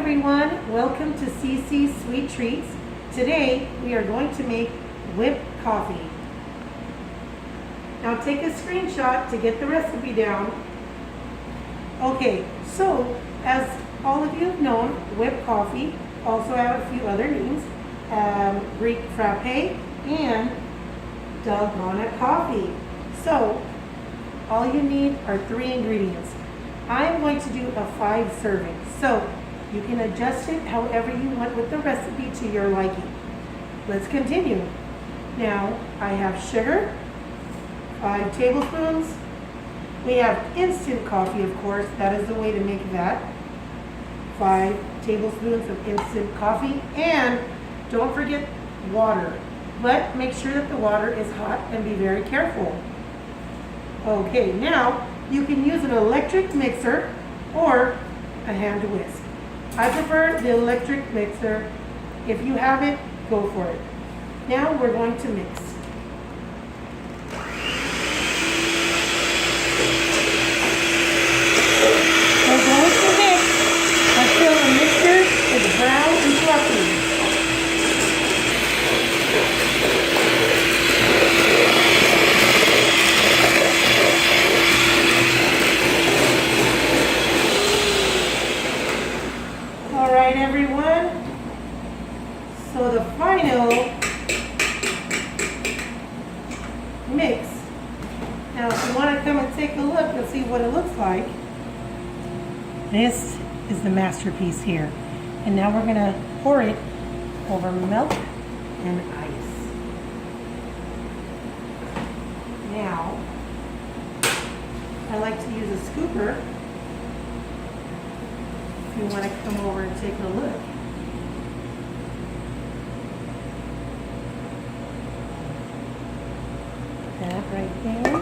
everyone, welcome to Cici Sweet Treats. Today we are going to make whipped coffee. Now take a screenshot to get the recipe down. Okay, so as all of you have known, whipped coffee also have a few other names, Greek frappe and Dalgona coffee. So all you need are 3 ingredients. I am going to do a 5 servings, so you can adjust it however you want with the recipe to your liking. Let's continue. Now I have sugar, 5 tablespoons. We have instant coffee, of course, that is the way to make that. 5 tablespoons of instant coffee, and don't forget water, but make sure that the water is hot and be very careful. Okay, now you can use an electric mixer or a hand whisk. I prefer the electric mixer. If you have it, go for it. Now we're going to mix. We're going to mix until the mixture is brown and fluffy. Alright everyone, so the final mix. Now if you want to come and take a look and see what it looks like, this is the masterpiece here. And now we're going to pour it over milk and ice. Now, I like to use a scooper. If you want to come over and take a look. That right there.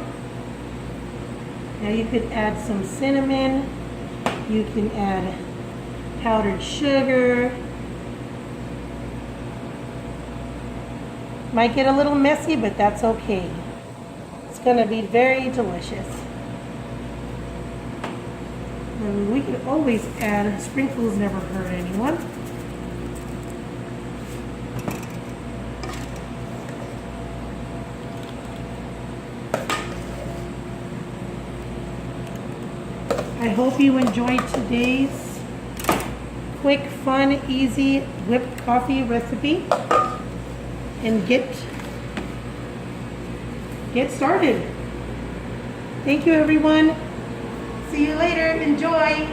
Now you could add some cinnamon. You can add powdered sugar. Might get a little messy, but that's okay. It's going to be very delicious. And we could always add, sprinkles never hurt anyone. I hope you enjoyed today's quick, fun, easy whipped coffee recipe. And get started. Thank you everyone. See you later. Enjoy.